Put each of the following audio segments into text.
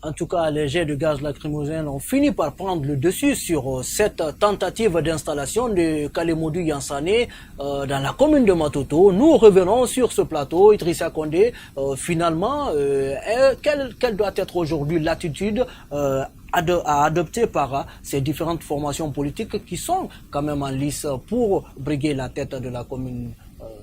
En tout cas, les jets de gaz lacrymogène ont fini par prendre le dessus sur cette tentative d'installation de Kalemodou Yansane dans la commune de Matoto. Nous revenons sur ce plateau, Idrissa Condé. Finalement, quelle doit être aujourd'hui l'attitude à adopter par ces différentes formations politiques qui sont quand même en lice pour briguer la tête de la commune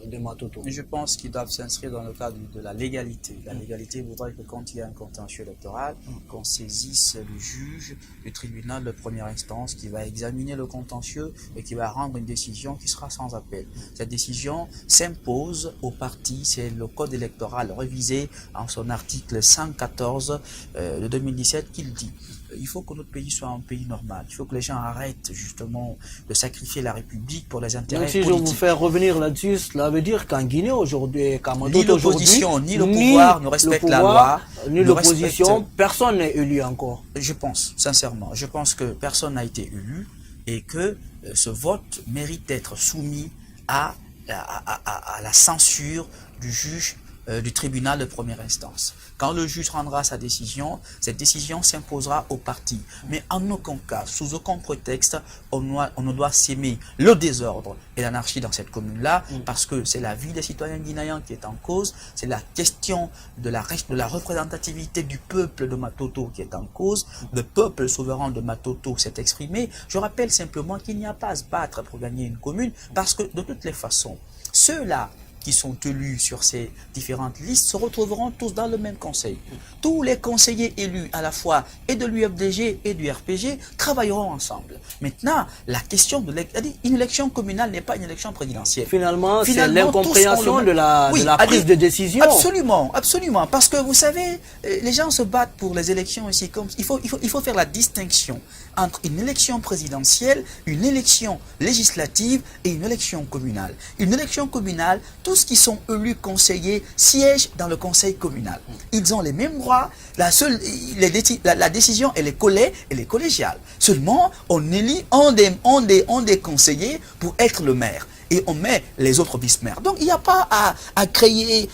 de Matoto? Je pense qu'ils doivent s'inscrire dans le cadre de la légalité. La légalité voudrait que quand il y a un contentieux électoral, qu'on saisisse le juge du tribunal de première instance qui va examiner le contentieux et qui va rendre une décision qui sera sans appel. Cette décision s'impose aux partis, c'est le code électoral révisé en son article 114 de 2017 qui le dit. Il faut que notre pays soit un pays normal. Il faut que les gens arrêtent justement de sacrifier la République pour les intérêts politiques. Si je vous fais revenir là-dessus, cela veut dire qu'en Guinée aujourd'hui, ni l'opposition ni le pouvoir ne respectent la loi, ni l'opposition, personne n'est élu encore. Je pense, sincèrement, je pense que personne n'a été élu et que ce vote mérite d'être soumis à la censure du juge du tribunal de première instance. Quand le juge rendra sa décision, cette décision s'imposera au parti. Mais en aucun cas, sous aucun prétexte, on ne doit s'aimer le désordre et l'anarchie dans cette commune-là, parce que c'est la vie des citoyens guinéens qui est en cause, c'est la question de la représentativité du peuple de Matoto qui est en cause, le peuple souverain de Matoto s'est exprimé. Je rappelle simplement qu'il n'y a pas à se battre pour gagner une commune, parce que de toutes les façons, ceux-là qui sont élus sur ces différentes listes se retrouveront tous dans le même conseil. Tous les conseillers élus à la fois et de l'UFDG et du RPG travailleront ensemble. Maintenant, la question de une élection communale n'est pas une élection présidentielle. Finalement c'est l'incompréhension de la prise de décision. Absolument, absolument. Parce que vous savez, les gens se battent pour les élections ici. Il faut faire la distinction entre une élection présidentielle, une élection législative et une élection communale. Une élection communale, tous qui sont élus conseillers siègent dans le conseil communal. Ils ont les mêmes droits. La décision, elle est collégiale. Seulement, on élit des conseillers pour être le maire. Et on met les autres vice-maires. Donc il n'y a pas à créer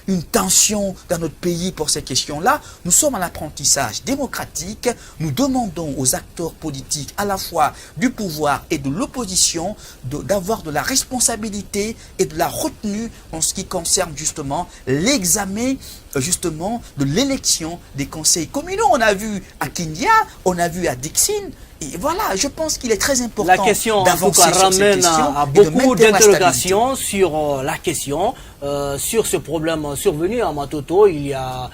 une tension dans notre pays pour ces questions-là. Nous sommes en apprentissage démocratique. Nous demandons aux acteurs politiques, à la fois du pouvoir et de l'opposition, d'avoir de la responsabilité et de la retenue en ce qui concerne justement l'examen justement de l'élection des conseils communaux. On a vu à Kindia, on a vu à Dixine. Et voilà, je pense qu'il est très important. La question, en tout cas, ramène à beaucoup d'interrogations sur la question, sur ce problème survenu à Matoto il y a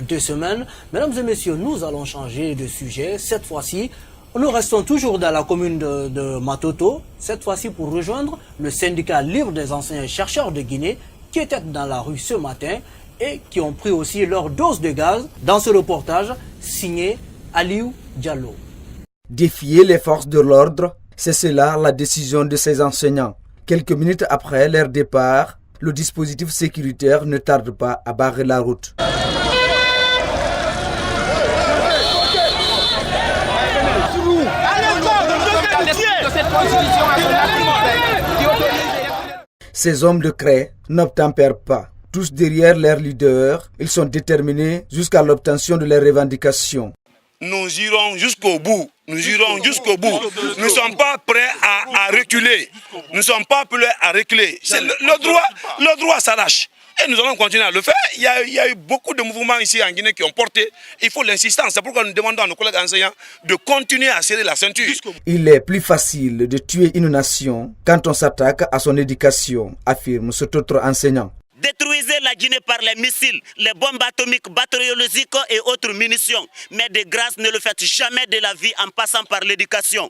2 semaines. Mesdames et messieurs, nous allons changer de sujet. Cette fois-ci, nous restons toujours dans la commune de Matoto. Cette fois-ci pour rejoindre le syndicat libre des enseignants et chercheurs de Guinée qui était dans la rue ce matin et qui ont pris aussi leur dose de gaz dans ce reportage signé Aliou Diallo. Défier les forces de l'ordre, c'est cela la décision de ces enseignants. Quelques minutes après leur départ, le dispositif sécuritaire ne tarde pas à barrer la route. Ces hommes de craie n'obtempèrent pas. Tous derrière leur leader, ils sont déterminés jusqu'à l'obtention de leurs revendications. Nous irons jusqu'au bout. Nous irons jusqu'au bout. Nous ne sommes pas prêts à reculer. Nous ne sommes pas prêts à reculer. Le droit s'arrache. Et nous allons continuer à le faire. Il y a eu beaucoup de mouvements ici en Guinée qui ont porté. Il faut l'insistance. C'est pourquoi nous demandons à nos collègues enseignants de continuer à serrer la ceinture. Il est plus facile de tuer une nation quand on s'attaque à son éducation, affirme cet autre enseignant. Détruisez la Guinée par les missiles, les bombes atomiques, bactériologiques et autres munitions. Mais de grâce, ne le faites jamais de la vie en passant par l'éducation.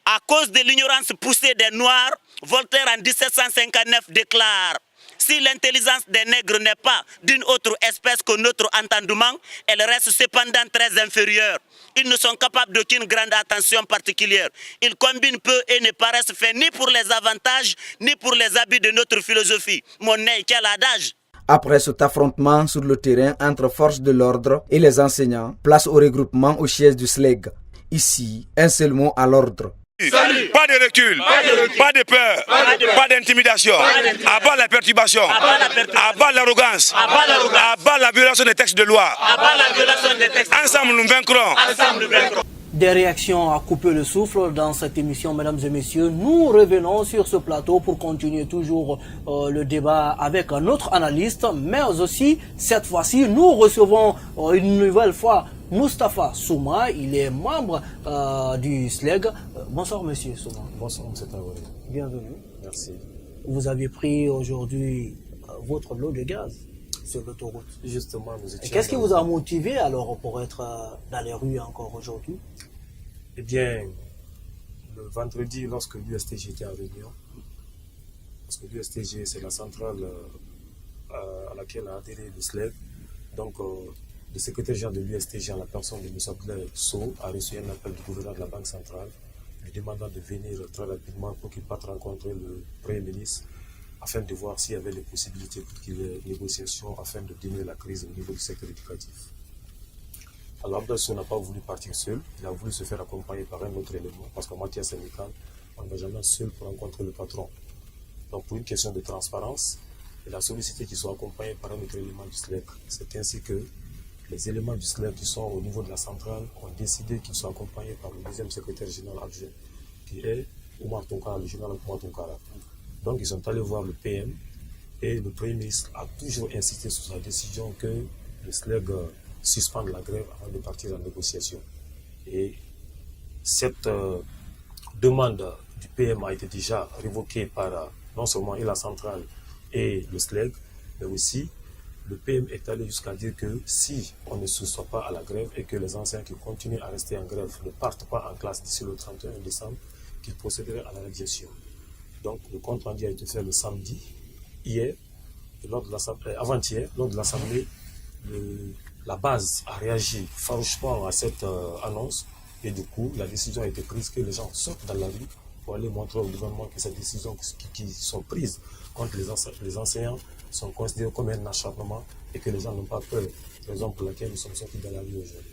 À cause de l'ignorance poussée des Noirs, Voltaire en 1759 déclare: si l'intelligence des nègres n'est pas d'une autre espèce que notre entendement, elle reste cependant très inférieure. Ils ne sont capables d'aucune grande attention particulière. Ils combinent peu et ne paraissent faits ni pour les avantages, ni pour les habits de notre philosophie. Mon nez, quel adage! Après cet affrontement sur le terrain entre forces de l'ordre et les enseignants, place au regroupement au siège du SLEG. Ici, un seul mot à l'ordre: Pas de recul, pas de peur, pas d'intimidation, à bas la perturbation, à bas l'arrogance, à bas la violation des textes de loi. Ensemble nous vaincrons. Des réactions à couper le souffle dans cette émission, mesdames et messieurs. Nous revenons sur ce plateau pour continuer toujours le débat avec un autre analyste, mais aussi, cette fois-ci, nous recevons une nouvelle fois Moustapha Souma. Il est membre du SLEG. Bonsoir, monsieur Souma. Bonsoir, monsieur Traoré. Bienvenue. Merci. Vous avez pris aujourd'hui votre lot de gaz sur l'autoroute. Justement, nous étions... Qu'est-ce qui vous a motivé alors pour être dans les rues encore aujourd'hui? Eh bien, le vendredi, lorsque l'USTG était en réunion, parce que l'USTG, c'est la centrale à laquelle a adhéré le SLEG, donc le secrétaire général de l'USTG, en la personne de M. Abdoulaye Sow, a reçu un appel du gouverneur de la Banque centrale, lui demandant de venir très rapidement pour qu'il parte rencontrer le Premier ministre, afin de voir s'il y avait les possibilités pour qu'il y ait des négociations afin de diminuer la crise au niveau du secteur éducatif. Alors Abdoulaye Sow n'a pas voulu partir seul, il a voulu se faire accompagner par un autre élément, parce qu'en matière syndicale, on ne va jamais seul pour rencontrer le patron. Donc pour une question de transparence, il a sollicité qu'il soit accompagné par un autre élément du SLEG. C'est ainsi que les éléments du SLEG qui sont au niveau de la centrale ont décidé qu'ils soient accompagnés par le deuxième secrétaire général adjoint, qui est Oumar Tounkara, le général Oumar Tounkara. Donc ils sont allés voir le PM et le Premier ministre a toujours insisté sur sa décision que le SLEG suspende la grève avant de partir en négociation. Et cette demande du PM a été déjà révoquée par non seulement la centrale et le SLEG, mais aussi le PM est allé jusqu'à dire que si on ne se soit pas à la grève et que les enseignants qui continuent à rester en grève ne partent pas en classe d'ici le 31 décembre, qu'ils procéderaient à la radiation. Donc le compte rendu a été fait le samedi, hier, avant-hier, lors de l'Assemblée, la base a réagi farouchement à cette annonce et du coup, la décision a été prise que les gens sortent dans la rue pour aller montrer au gouvernement que ces décisions qui sont prises contre les enseignants sont considérées comme un acharnement et que les gens n'ont pas peur. Raison pour laquelle nous sommes sortis dans la rue aujourd'hui.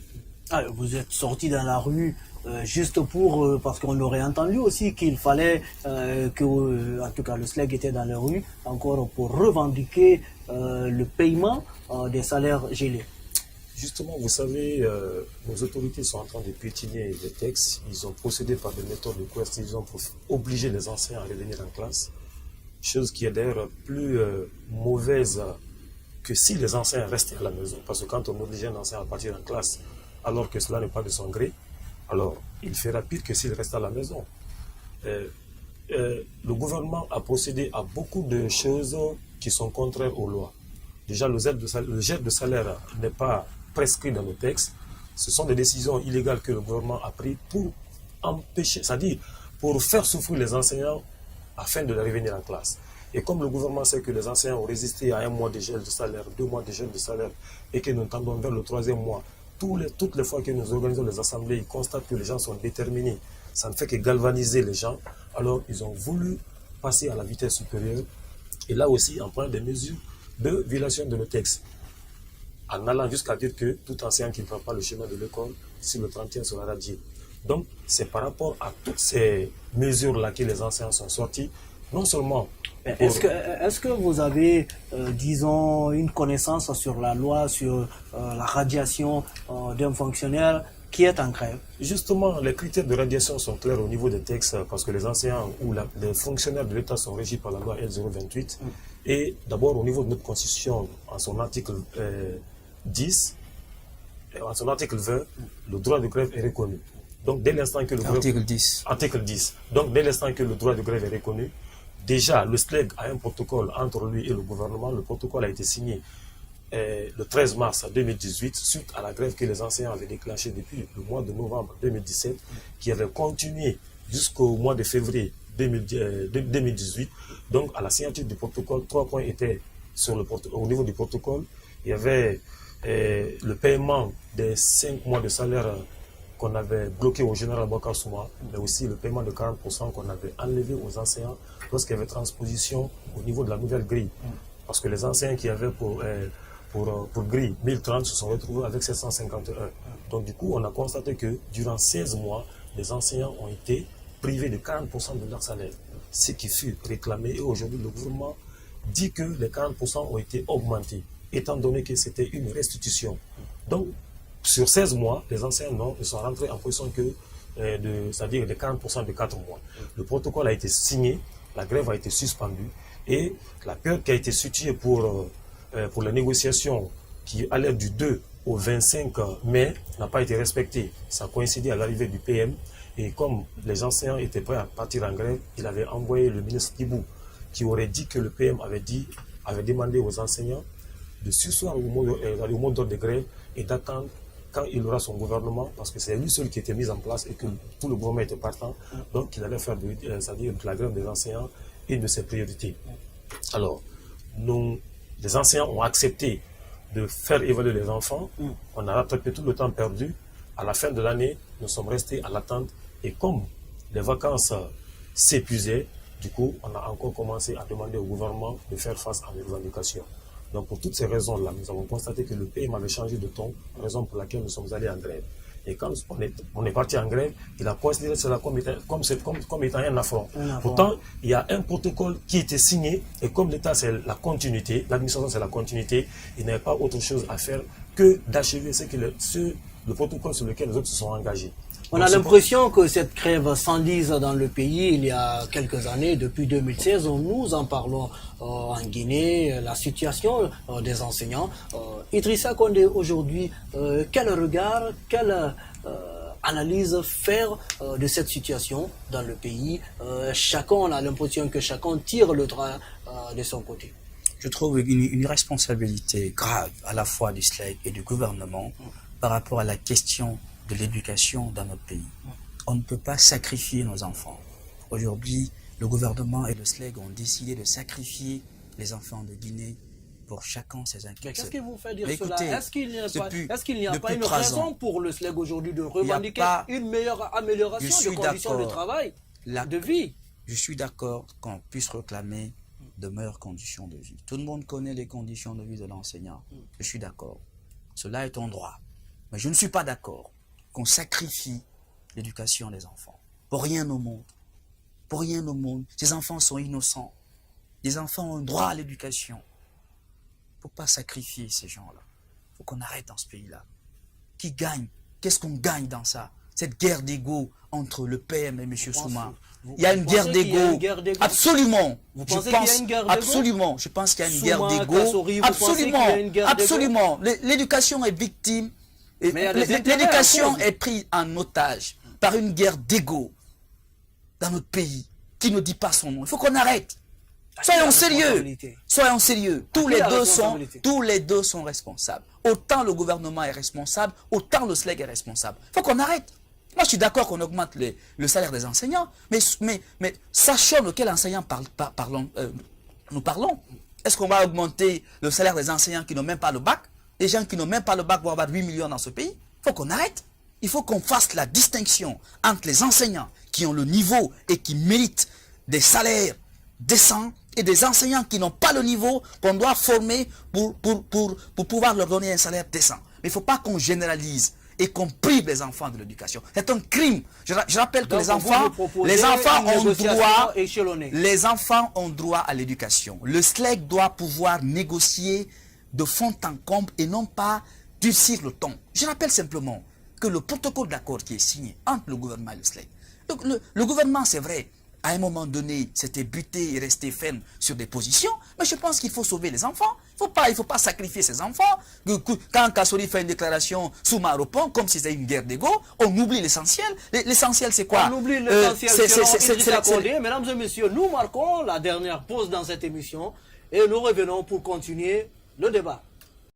Ah, vous êtes sortis dans la rue juste pour, parce qu'on aurait entendu aussi qu'il fallait que, en tout cas le SLEG était dans la rue, encore pour revendiquer le paiement des salaires gelés. Justement, vous savez, nos autorités sont en train de piétiner les textes. Ils ont procédé par des méthodes de coercition pour obliger les enseignants à revenir en classe. Chose qui est d'ailleurs plus mauvaise que si les enseignants restaient à la maison. Parce que quand on oblige un enseignant à partir en classe, alors que cela n'est pas de son gré, alors il fera pire que s'il reste à la maison. Le gouvernement a procédé à beaucoup de choses qui sont contraires aux lois. Déjà, le gel de salaire n'est pas prescrit dans le texte. Ce sont des décisions illégales que le gouvernement a prises pour empêcher, c'est-à-dire pour faire souffrir les enseignants afin de revenir en classe. Et comme le gouvernement sait que les enseignants ont résisté à un mois de gel de salaire, 2 mois de gel de salaire, et que nous tendons vers le 3e mois, toutes les fois que nous organisons les assemblées, ils constatent que les gens sont déterminés. Ça ne fait que galvaniser les gens. Alors, ils ont voulu passer à la vitesse supérieure. Et là aussi, en prenant des mesures de violation de le texte. En allant jusqu'à dire que tout enseignant qui ne prend pas le chemin de l'école, d'ici le 31 sera radié. Donc, c'est par rapport à toutes ces mesures-là que les enseignants sont sortis, non seulement... Est-ce que vous avez, disons, une connaissance sur la loi, sur la radiation d'un fonctionnaire qui est en grève? Justement, les critères de radiation sont clairs au niveau des textes parce que les enseignants ou les fonctionnaires de l'État sont régis par la loi L028. Et d'abord, au niveau de notre Constitution, en son article 10, en son article 20, le droit de grève est reconnu. Donc, dès l'instant que le Article 10. Article 10. Donc, dès l'instant que le droit de grève est reconnu, déjà, le SLEG a un protocole entre lui et le gouvernement. Le protocole a été signé le 13 mars 2018, suite à la grève que les enseignants avaient déclenchée depuis le mois de novembre 2017, qui avait continué jusqu'au mois de février 2018. Donc, à la signature du protocole, 3 points étaient au niveau du protocole. Il y avait le paiement des 5 mois de salaire qu'on avait bloqué au général Boubacar Souma, mais aussi le paiement de 40% qu'on avait enlevé aux enseignants lorsqu'il y avait transposition au niveau de la nouvelle grille. Parce que les enseignants qui avaient pour grille 1030 se sont retrouvés avec 751. Donc du coup, on a constaté que durant 16 mois, les enseignants ont été privés de 40% de leur salaire, ce qui fut réclamé. Et aujourd'hui, le gouvernement dit que les 40% ont été augmentés, étant donné que c'était une restitution. Donc, sur 16 mois, les enseignants sont rentrés en position que c'est-à-dire de 40% de 4 mois. Le protocole a été signé, la grève a été suspendue et la période qui a été située pour la négociation qui allait du 2 au 25 mai n'a pas été respectée. Ça a coïncidé à l'arrivée du PM et comme les enseignants étaient prêts à partir en grève, il avait envoyé le ministre Ibou qui aurait dit que le PM avait demandé aux enseignants de surseoir au mot d'ordre de grève et d'attendre quand il aura son gouvernement, parce que c'est lui seul qui était mis en place et que tout le gouvernement était partant, donc il allait faire c'est-à-dire la grève des enseignants une de ses priorités. Alors, les enseignants ont accepté de faire évaluer les enfants, on a rattrapé tout le temps perdu, à la fin de l'année, nous sommes restés à l'attente, et comme les vacances s'épuisaient, du coup, on a encore commencé à demander au gouvernement de faire face à nos revendications. Donc pour toutes ces raisons-là, nous avons constaté que le PM avait changé de ton, raison pour laquelle nous sommes allés en grève. Et quand on est parti en grève, il a considéré cela comme étant un affront. Pourtant, il y a un protocole qui était signé, et comme l'État c'est la continuité, l'administration c'est la continuité, il n'y avait pas autre chose à faire que d'achever le protocole sur lequel les autres se sont engagés. On a l'impression que cette grève s'enlise dans le pays il y a quelques années, depuis 2016, nous en parlons en Guinée, la situation des enseignants. Idrissa Condé, aujourd'hui, quel regard, quelle analyse faire de cette situation dans le pays? On a l'impression que chacun tire le trait de son côté. Je trouve une responsabilité grave à la fois du SLEG et du gouvernement par rapport à la question de l'éducation dans notre pays. On ne peut pas sacrifier nos enfants. Aujourd'hui, le gouvernement et le SLEG ont décidé de sacrifier les enfants de Guinée pour chacun ses intérêts. Mais qu'est-ce qui vous fait dire écoutez, cela? Est-ce qu'il n'y a pas une raison pour le SLEG aujourd'hui de revendiquer une meilleure amélioration des conditions de travail, de vie? Je suis d'accord qu'on puisse réclamer de meilleures conditions de vie. Tout le monde connaît les conditions de vie de l'enseignant. Je suis d'accord. Cela est ton droit. Mais je ne suis pas d'accord qu'on sacrifie l'éducation des enfants. Pour rien au monde. Pour rien au monde. Ces enfants sont innocents. Les enfants ont droit à l'éducation. Il ne faut pas sacrifier ces gens-là. Il faut qu'on arrête dans ce pays-là. Qui gagne? Qu'est-ce qu'on gagne dans ça? Cette guerre d'ego entre le PM et M. Souma. Il y a une guerre d'ego. Absolument. Vous pensez qu'il y a une guerre d'ego? Absolument. Je pense qu'il y a une guerre d'ego. Absolument. Absolument. L'éducation est victime. L'éducation est prise en otage par une guerre d'ego dans notre pays qui ne dit pas son nom. Il faut qu'on arrête. Soyons sérieux. Soyons sérieux. Tous les deux sont responsables. Autant le gouvernement est responsable, autant le SLEG est responsable. Il faut qu'on arrête. Moi, je suis d'accord qu'on augmente le salaire des enseignants, mais sachons de quel enseignant nous parlons. Est-ce qu'on va augmenter le salaire des enseignants qui n'ont même pas le bac? Les gens qui n'ont même pas le bac vont avoir 8 millions dans ce pays. Il faut qu'on arrête. Il faut qu'on fasse la distinction entre les enseignants qui ont le niveau et qui méritent des salaires décents et des enseignants qui n'ont pas le niveau qu'on doit former pour pouvoir leur donner un salaire décent. Mais il ne faut pas qu'on généralise et qu'on prive les enfants de l'éducation. C'est un crime. Je rappelle que les enfants ont droit à l'éducation. Le SLEG doit pouvoir négocier de fond en comble et non pas durcir le ton. Je rappelle simplement que le protocole d'accord qui est signé entre le gouvernement et le SLEG, le gouvernement, c'est vrai, à un moment donné, s'était buté et resté ferme sur des positions, mais je pense qu'il faut sauver les enfants. Il faut pas sacrifier ces enfants. Quand Kassori fait une déclaration sous Maropon, comme si c'était une guerre d'ego, on oublie l'essentiel. L'essentiel, c'est quoi? On oublie l'essentiel. Mesdames et messieurs, nous marquons la dernière pause dans cette émission et nous revenons pour continuer le débat.